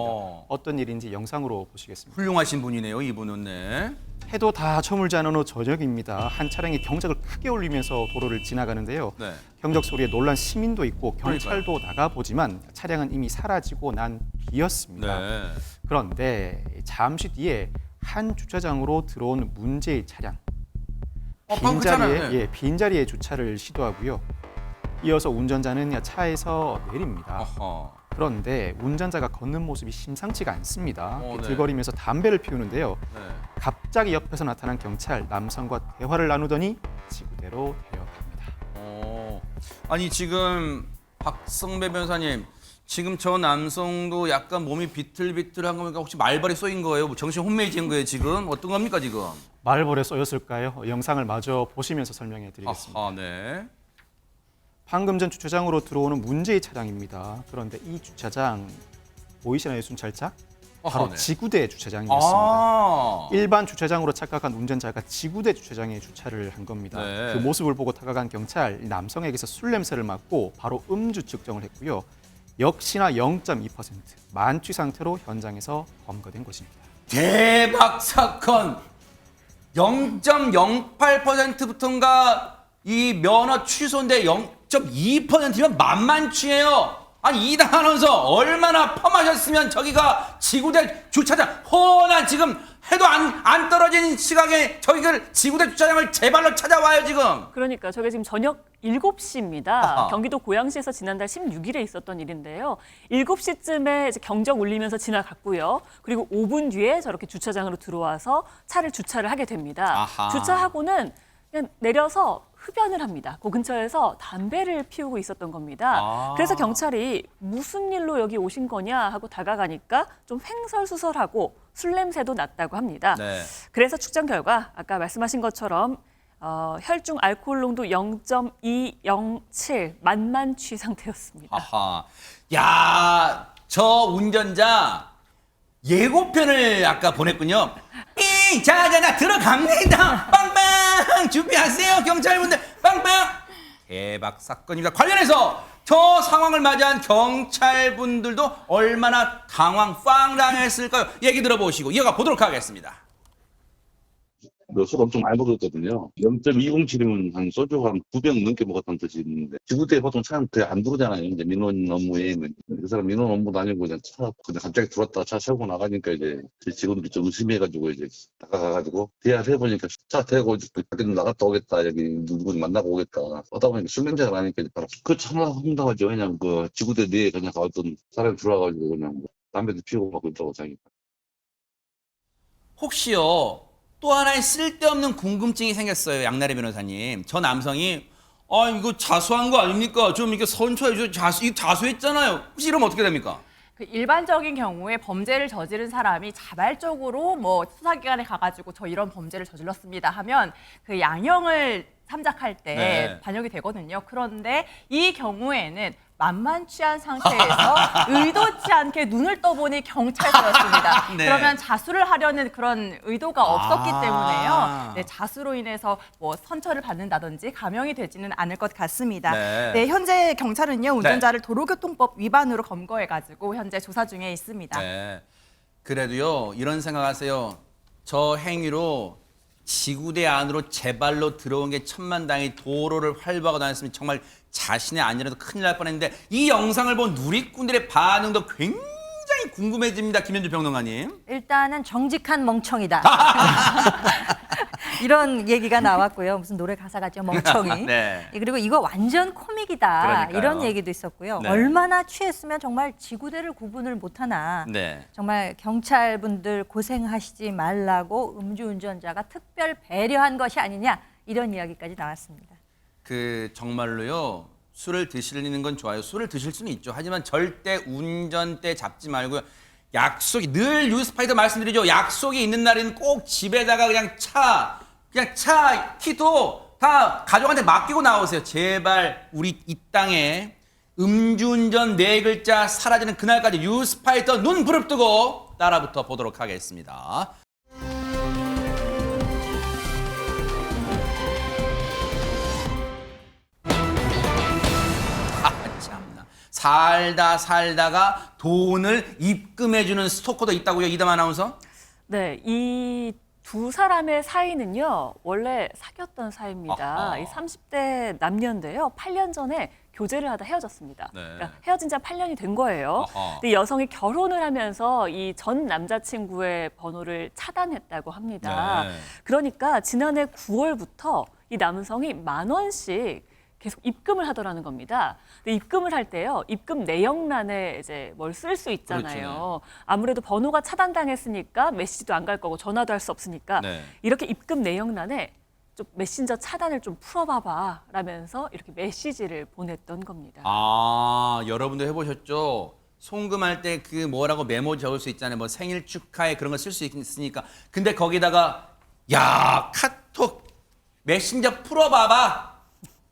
어떤 일인지 영상으로 보시겠습니다. 훌륭하신 분이네요, 이분은. 네. 해도 다 저물지 않은 후 저녁입니다. 한 차량이 경적을 크게 울리면서 도로를 지나가는데요. 네. 경적 소리에 놀란 시민도 있고 경찰도 나가보지만 차량은 이미 사라지고 난 뒤였습니다. 네. 그런데 잠시 뒤에 한 주차장으로 들어온 문제의 차량. 방금 그랬잖아요. 네. 빈자리에 주차를 시도하고요. 이어서 운전자는 차에서 내립니다. 어허. 그런데 운전자가 걷는 모습이 심상치가 않습니다. 네. 들거리면서 담배를 피우는데요. 네. 갑자기 옆에서 나타난 경찰 남성과 대화를 나누더니 지구대로 데려갑니다. 아니 지금 박성배 변호사님 지금 저 남성도 약간 몸이 비틀비틀한 겁니까? 혹시 말벌에 쏘인 거예요? 뭐 정신 혼미해진 거예요 지금? 어떤 겁니까 지금? 말벌에 쏘였을까요? 영상을 마저 보시면서 설명해 드리겠습니다. 아하, 네. 방금 전 주차장으로 들어오는 문제의 차량입니다. 그런데 이 주차장 보이시나요, 순찰차? 바로 아하, 네. 지구대 주차장이었습니다. 일반 주차장으로 착각한 운전자가 지구대 주차장에 주차를 한 겁니다. 네. 그 모습을 보고 다가간 경찰, 이 남성에게서 술 냄새를 맡고 바로 음주 측정을 했고요. 역시나 0.2% 만취 상태로 현장에서 검거된 것입니다. 대박 사건. 0.08%부터인가 이 면허 취소인데 0.2%면 만만치예요. 아니 이당 아나운서 얼마나 펌하셨으면 저기가 지구대 주차장 훤한 지금 해도 안 떨어진 시각에 저기를 지구대 주차장을 제발로 찾아와요 지금. 그러니까 저게 지금 저녁 7시입니다. 아하. 경기도 고양시에서 지난달 16일에 있었던 일인데요. 7시쯤에 이제 경적 울리면서 지나갔고요. 그리고 5분 뒤에 저렇게 주차장으로 들어와서 차를 주차를 하게 됩니다. 아하. 주차하고는 그냥 내려서 흡연을 합니다. 그 근처에서 담배를 피우고 있었던 겁니다. 그래서 경찰이 무슨 일로 여기 오신 거냐 하고 다가가니까 좀 횡설수설하고 술 냄새도 났다고 합니다. 네. 그래서 측정 결과 아까 말씀하신 것처럼 혈중 알코올 농도 0.207 만만취 상태였습니다. 아하. 야, 저 운전자 예고편을 아까 보냈군요. 자, 나 들어갑니다. 빵빵 준비하세요, 경찰분들. 빵빵. 대박 사건입니다. 관련해서 저 상황을 맞이한 경찰분들도 얼마나 당황했을까요? 얘기 들어보시고 이어가 보도록 하겠습니다. 술 엄청 많이 먹었거든요. 0.207이면 한 소주 한 9병 넘게 먹었다는 뜻이 있는데 지구대에 보통 차는 거의 안 들어오잖아요. 이제 민원 업무에 그 사람 민원 업무도 아니고 그냥 그냥 갑자기 들어왔다가 차 세우고 나가니까 이제 직원들이 좀 의심해가지고 이제 다가가가지고 대화를 해보니까 차 태우고 밖에 나갔다 오겠다, 여기 누구 만나고 오겠다 하다 보니까 술 냄새가 나니까 이제 바로 그 차나 혼나가지고 그냥 그 지구대 내에 그냥 어떤 사람이 들어와가지고 그냥 뭐 담배도 피우고 막 그러더라고 자기가. 혹시요, 또 하나의 쓸데없는 궁금증이 생겼어요, 양나래 변호사님. 저 남성이 이거 자수한 거 아닙니까? 좀 이렇게 선처해 줘. 자수했잖아요. 혹시 이러면 어떻게 됩니까? 그 일반적인 경우에 범죄를 저지른 사람이 자발적으로 뭐 수사기관에 가가지고 저 이런 범죄를 저질렀습니다 하면 그 양형을 참작할 때 네. 반영이 되거든요. 그런데 이 경우에는 만만취한 상태에서 의도치 않게 눈을 떠보니 경찰서였습니다. 네. 그러면 자수를 하려는 그런 의도가 없었기 때문에요. 네, 자수로 인해서 뭐 선처를 받는다든지 감형이 되지는 않을 것 같습니다. 네. 네, 현재 경찰은요 운전자를 도로교통법 위반으로 검거해가지고 현재 조사 중에 있습니다. 네. 그래도요, 이런 생각하세요. 저 행위로 지구대 안으로 제 발로 들어온 게 천만다행히 도로를 활보하고 다녔으면 정말 자신의 안전에도 큰일 날 뻔했는데 이 영상을 본 누리꾼들의 반응도 굉장히 궁금해집니다. 김현주 평론가님. 일단은 정직한 멍청이다. 이런 얘기가 나왔고요. 무슨 노래 가사 같죠, 멍청이. 네. 그리고 이거 완전 코믹이다. 그러니까요. 이런 얘기도 있었고요. 네. 얼마나 취했으면 정말 지구대를 구분을 못하나. 네. 정말 경찰분들 고생하시지 말라고 음주운전자가 특별 배려한 것이 아니냐. 이런 이야기까지 나왔습니다. 그 정말로요, 술을 드시는 건 좋아요. 술을 드실 수는 있죠. 하지만 절대 운전대 잡지 말고요. 약속이 늘 뉴스파이터 말씀드리죠. 약속이 있는 날에는 꼭 집에다가 그냥 차 키도 다 가족한테 맡기고 나오세요. 제발 우리 이 땅에 음주운전 4글자 사라지는 그날까지 뉴스파이터 눈 부릅뜨고 따라붙어 보도록 하겠습니다. 참나. 살다가 돈을 입금해주는 스토커도 있다고요, 이담 아나운서? 네, 이 두 사람의 사이는요, 원래 사귀었던 사이입니다. 아하. 이 30대 남녀인데요, 8년 전에 교제를 하다 헤어졌습니다. 네. 그러니까 헤어진 지 한 8년이 된 거예요. 아하. 근데 여성이 결혼을 하면서 이 전 남자친구의 번호를 차단했다고 합니다. 네. 그러니까 지난해 9월부터 이 남성이 10,000원씩 계속 입금을 하더라는 겁니다. 근데 입금을 할 때요, 입금 내역란에 이제 뭘 쓸 수 있잖아요. 그렇죠. 아무래도 번호가 차단당했으니까 메시지도 안 갈 거고 전화도 할 수 없으니까 네. 이렇게 입금 내역란에 좀 메신저 차단을 좀 풀어봐봐 라면서 이렇게 메시지를 보냈던 겁니다. 아, 여러분도 해보셨죠? 송금할 때 그 뭐라고 메모 적을 수 있잖아요. 뭐 생일 축하해 그런 거 쓸 수 있으니까. 근데 거기다가 야, 카톡 메신저 풀어봐봐.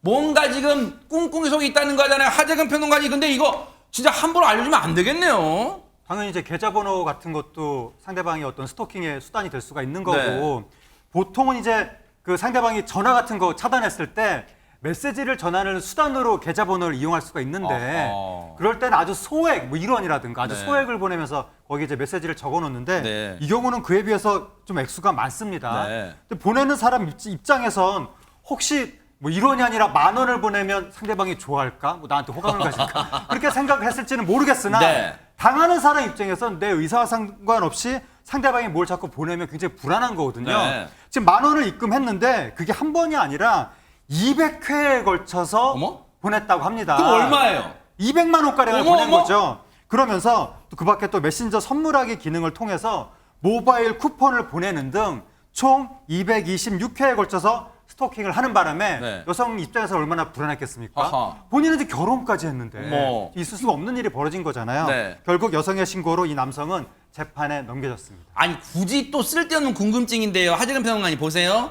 뭔가 지금 꿍꿍이 속에 있다는 거잖아요. 하재근 평론가님. 근데 이거 진짜 함부로 알려주면 안 되겠네요. 당연히 이제 계좌번호 같은 것도 상대방이 어떤 스토킹의 수단이 될 수가 있는 거고 네. 보통은 이제 그 상대방이 전화 같은 거 차단했을 때 메시지를 전하는 수단으로 계좌번호를 이용할 수가 있는데 어허. 그럴 때는 아주 소액, 뭐 1원이라든가 아주 네. 소액을 보내면서 거기 이제 메시지를 적어 놓는데 네. 이 경우는 그에 비해서 좀 액수가 많습니다. 네. 근데 보내는 사람 입장에선 혹시 뭐 1원이 아니라 10,000원을 보내면 상대방이 좋아할까? 뭐 나한테 호감을 가질까? 그렇게 생각했을지는 모르겠으나 네. 당하는 사람 입장에선 내 의사와 상관없이 상대방이 뭘 자꾸 보내면 굉장히 불안한 거거든요. 네. 지금 10,000원을 입금했는데 그게 한 번이 아니라 200회에 걸쳐서 어머? 보냈다고 합니다. 그럼 얼마예요? 200만 원가량을 어머, 보낸 어머. 거죠. 그러면서 또 그 밖에 또 메신저 선물하기 기능을 통해서 모바일 쿠폰을 보내는 등 총 226회에 걸쳐서 스토킹을 하는 바람에 네. 여성 입장에서 얼마나 불안했겠습니까? 아하. 본인은 이제 결혼까지 했는데 어머. 있을 수가 없는 일이 벌어진 거잖아요. 네. 결국 여성의 신고로 이 남성은 재판에 넘겨졌습니다. 아니 굳이 또 쓸데없는 궁금증인데요. 하재근 평론가님 보세요.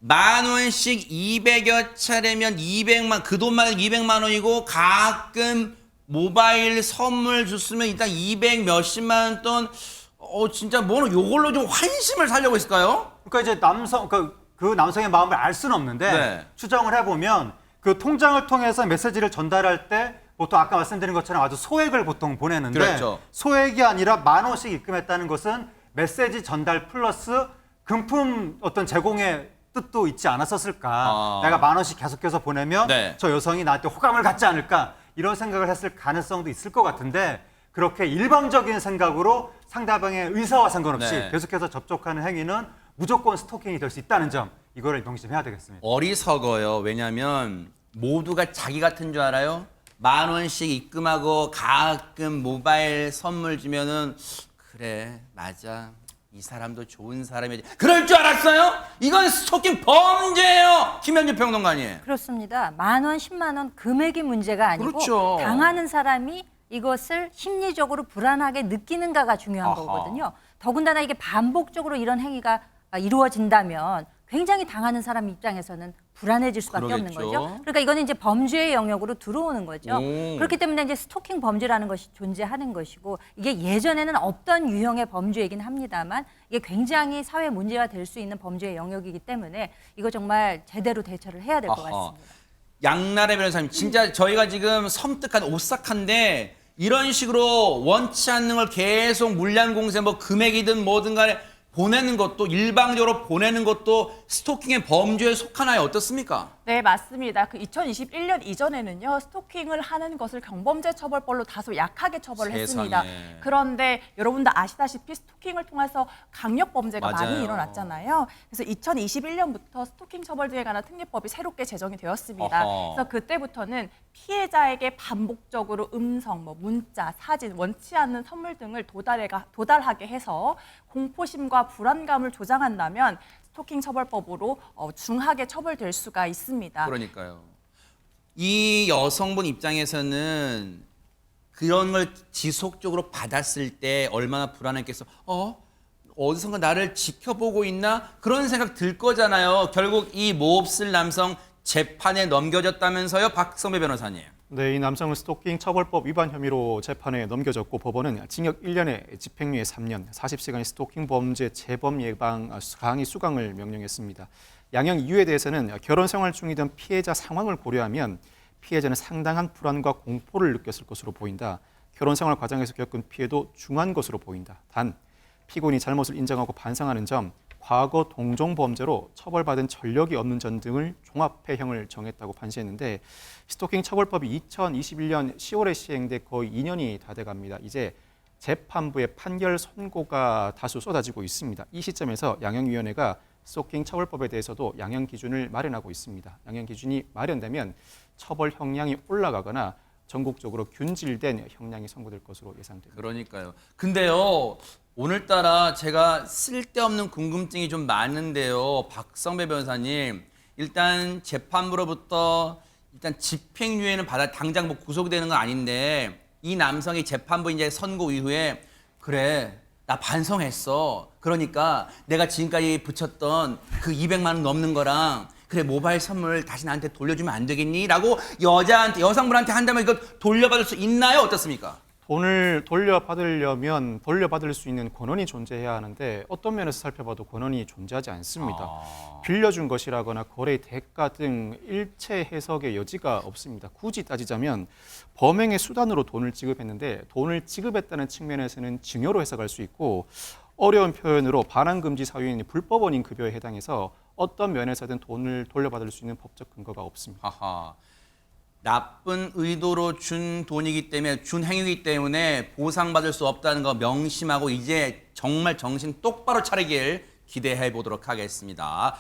10,000원씩 200여 차례면 200만, 그 돈만 200만 원이고 가끔 모바일 선물 줬으면 일단 200 몇십만 원 돈, 진짜 뭐는 요걸로 좀 환심을 살려고 했을까요? 그러니까 이제 그 남성의 마음을 알 수는 없는데 네. 추정을 해보면 그 통장을 통해서 메시지를 전달할 때 보통 아까 말씀드린 것처럼 아주 소액을 보통 보내는데 그렇죠. 소액이 아니라 10,000원씩 입금했다는 것은 메시지 전달 플러스 금품 어떤 제공의 뜻도 있지 않았었을까. 내가 10,000원씩 계속해서 보내면 네. 저 여성이 나한테 호감을 갖지 않을까. 이런 생각을 했을 가능성도 있을 것 같은데 그렇게 일방적인 생각으로 상대방의 의사와 상관없이 네. 계속해서 접촉하는 행위는 무조건 스토킹이 될 수 있다는 점, 이거를 명심해야 되겠습니다. 어리석어요. 왜냐면 모두가 자기 같은 줄 알아요. 10,000원씩 입금하고 가끔 모바일 선물 주면은 그래 맞아 이 사람도 좋은 사람이지 그럴 줄 알았어요? 이건 스토킹 범죄예요. 김현주 평론가님. 그렇습니다. 10,000원, 10만 원 금액이 문제가 아니고 그렇죠. 당하는 사람이 이것을 심리적으로 불안하게 느끼는가가 중요한 아하. 거거든요. 더군다나 이게 반복적으로 이런 행위가 이루어진다면 굉장히 당하는 사람 입장에서는 불안해질 수밖에 없는 그러겠죠. 거죠. 그러니까 이거는 이제 범죄의 영역으로 들어오는 거죠. 오. 그렇기 때문에 이제 스토킹 범죄라는 것이 존재하는 것이고 이게 예전에는 없던 유형의 범죄이긴 합니다만 이게 굉장히 사회 문제가 될 수 있는 범죄의 영역이기 때문에 이거 정말 제대로 대처를 해야 될 것 같습니다. 양나래 변호사님, 진짜 저희가 지금 섬뜩한 오싹한데 이런 식으로 원치 않는 걸 계속 물량 공세 뭐 금액이든 뭐든 간에 보내는 것도 일방적으로 보내는 것도 스토킹의 범죄에 속하나요? 어떻습니까? 네, 맞습니다. 그 2021년 이전에는요, 스토킹을 하는 것을 경범죄 처벌법로 다소 약하게 처벌을 했습니다. 그런데 여러분도 아시다시피 스토킹을 통해서 강력 범죄가 맞아요. 많이 일어났잖아요. 그래서 2021년부터 스토킹 처벌 등에 관한 특례법이 새롭게 제정이 되었습니다. 어허. 그래서 그때부터는 피해자에게 반복적으로 음성, 문자, 사진, 원치 않는 선물 등을 도달하게 해서 공포심과 불안감을 조장한다면 스토킹 처벌법으로 중하게 처벌될 수가 있습니다. 그러니까요. 이 여성분 입장에서는 그런 걸 지속적으로 받았을 때 얼마나 불안했겠어. 어디선가 나를 지켜보고 있나? 그런 생각 들 거잖아요. 결국 이 몹쓸 남성 재판에 넘겨졌다면서요, 박성배 변호사님. 네, 이 남성은 스토킹 처벌법 위반 혐의로 재판에 넘겨졌고 법원은 징역 1년에 집행유예 3년, 40시간의 스토킹 범죄 재범 예방 강의 수강을 명령했습니다. 양형 이유에 대해서는 결혼 생활 중이던 피해자 상황을 고려하면 피해자는 상당한 불안과 공포를 느꼈을 것으로 보인다. 결혼 생활 과정에서 겪은 피해도 중한 것으로 보인다. 단, 피고인이 잘못을 인정하고 반성하는 점, 과거 동종 범죄로 처벌받은 전력이 없는 점 등을 종합해형을 정했다고 판시했는데 스토킹 처벌법이 2021년 10월에 시행돼 거의 2년이 다 돼갑니다. 이제 재판부의 판결 선고가 다수 쏟아지고 있습니다. 이 시점에서 양형위원회가 스토킹 처벌법에 대해서도 양형 기준을 마련하고 있습니다. 양형 기준이 마련되면 처벌 형량이 올라가거나 전국적으로 균질된 형량이 선고될 것으로 예상됩니다. 그러니까요. 근데요, 오늘따라 제가 쓸데없는 궁금증이 좀 많은데요. 박성배 변호사님, 일단 재판부로부터 일단 집행유예는 당장 뭐 구속이 되는 건 아닌데 이 남성이 재판부 이제 선고 이후에 그래, 나 반성했어. 그러니까 내가 지금까지 붙였던 그 200만 원 넘는 거랑 그래 모바일 선물 다시 나한테 돌려주면 안 되겠니? 라고 여성분한테 한다면 이거 돌려받을 수 있나요? 어떻습니까? 돈을 돌려받으려면 돌려받을 수 있는 권한이 존재해야 하는데 어떤 면에서 살펴봐도 권한이 존재하지 않습니다. 빌려준 것이라거나 거래의 대가 등 일체 해석의 여지가 없습니다. 굳이 따지자면 범행의 수단으로 돈을 지급했는데 돈을 지급했다는 측면에서는 증여로 해석할 수 있고 어려운 표현으로 반환금지 사유인 불법원인 급여에 해당해서 어떤 면에서든 돈을 돌려받을 수 있는 법적 근거가 없습니다. 하하. 나쁜 의도로 준 돈이기 때문에 준 행위이기 때문에 보상받을 수 없다는 거 명심하고 이제 정말 정신 똑바로 차리길 기대해 보도록 하겠습니다.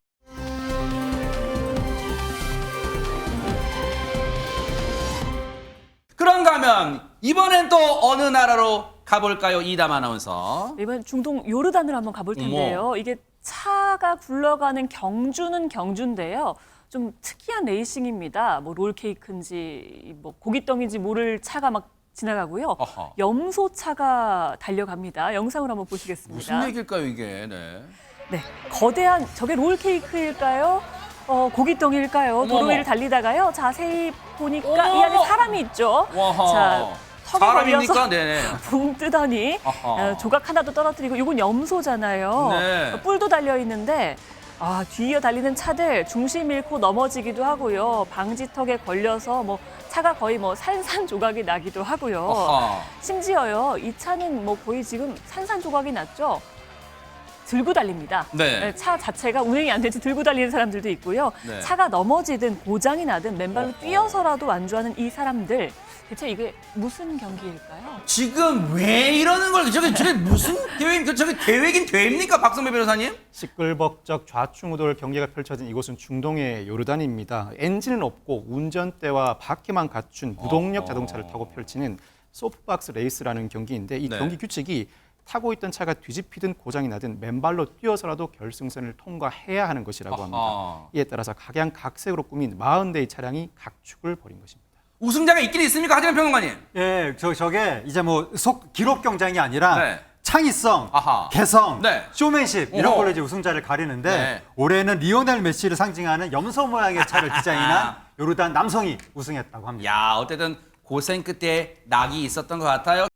그런가 하면 이번엔 또 어느 나라로 가볼까요? 이담 아나운서. 이번 중동 요르단으로 한번 가볼 텐데요. 이게 차가 굴러가는 경주는 경주인데요. 좀 특이한 레이싱입니다. 뭐 롤케이크인지 뭐 고깃덩인지 모를 차가 막 지나가고요. 어허. 염소차가 달려갑니다. 영상으로 한번 보시겠습니다. 무슨 얘기일까요, 이게? 네. 네, 거대한 저게 롤케이크일까요? 고깃덩이일까요? 도로 어머머. 위를 달리다가요. 자세히 보니까 이 어머머. 안에 사람이 있죠. 와하. 자, 턱에 사람입니까? 걸려서 네네. 붕 뜨더니 아하. 조각 하나도 떨어뜨리고 이건 염소잖아요. 네. 뿔도 달려 있는데 뒤이어 달리는 차들 중심 잃고 넘어지기도 하고요. 방지턱에 걸려서 차가 거의 산산조각이 나기도 하고요. 아하. 심지어요, 이 차는 거의 지금 산산조각이 났죠. 들고 달립니다. 네. 차 자체가 운행이 안 되지 들고 달리는 사람들도 있고요. 네. 차가 넘어지든 고장이 나든 맨발로 뛰어서라도 완주하는 이 사람들. 대체 이게 무슨 경기일까요? 지금 왜 이러는 걸 저게 무슨 대회 저게 계획인 됩니까, 박성배 변호사님? 시끌벅적 좌충우돌 경기가 펼쳐진 이곳은 중동의 요르단입니다. 엔진은 없고 운전대와 바퀴만 갖춘 무동력 자동차를 타고 펼치는 소프박스 레이스라는 경기인데 이 네. 경기 규칙이 타고 있던 차가 뒤집히든 고장이 나든 맨발로 뛰어서라도 결승선을 통과해야 하는 것이라고 합니다. 아하. 이에 따라서 각양각색으로 꾸민 40대의 차량이 각축을 벌인 것입니다. 우승자가 있긴 있습니까, 하재근 평론가님? 예, 저게 이제 기록 경쟁이 아니라 네. 창의성, 아하. 개성, 네. 쇼맨십 이런 오호. 걸로 이제 우승자를 가리는데 네. 올해는 리오넬 메시를 상징하는 염소 모양의 차를 디자인한 요르단 남성이 우승했다고 합니다. 야, 어쨌든 고생 끝에 낙이 있었던 것 같아요.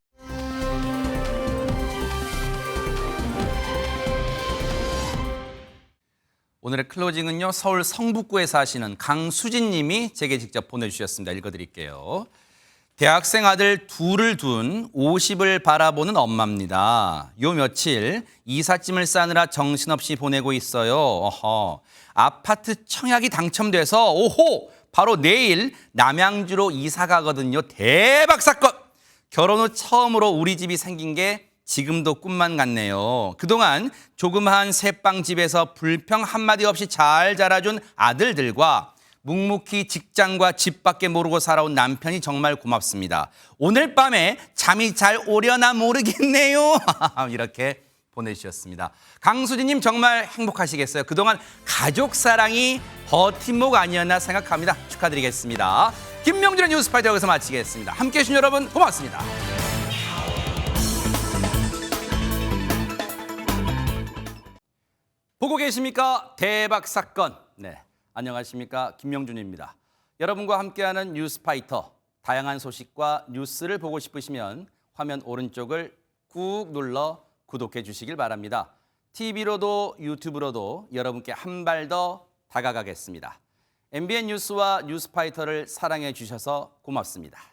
오늘의 클로징은요, 서울 성북구에 사시는 강수진 님이 제게 직접 보내주셨습니다. 읽어드릴게요. 대학생 아들 둘을 둔 50을 바라보는 엄마입니다. 요 며칠 이삿짐을 싸느라 정신없이 보내고 있어요. 어허. 아파트 청약이 당첨돼서 오호! 바로 내일 남양주로 이사 가거든요. 대박 사건! 결혼 후 처음으로 우리 집이 생긴 게 지금도 꿈만 같네요. 그동안 조그마한 새빵집에서 불평 한마디 없이 잘 자라준 아들들과 묵묵히 직장과 집밖에 모르고 살아온 남편이 정말 고맙습니다. 오늘 밤에 잠이 잘 오려나 모르겠네요. 이렇게 보내주셨습니다. 강수진님 정말 행복하시겠어요. 그동안 가족 사랑이 버팀목 아니었나 생각합니다. 축하드리겠습니다. 김명준의 뉴스파이터 여기서 마치겠습니다. 함께해 주신 여러분 고맙습니다. 보고 계십니까? 대박 사건. 네, 안녕하십니까? 김명준입니다. 여러분과 함께하는 뉴스파이터. 다양한 소식과 뉴스를 보고 싶으시면 화면 오른쪽을 꾹 눌러 구독해 주시길 바랍니다. TV로도 유튜브로도 여러분께 한 발 더 다가가겠습니다. MBN 뉴스와 뉴스파이터를 사랑해 주셔서 고맙습니다.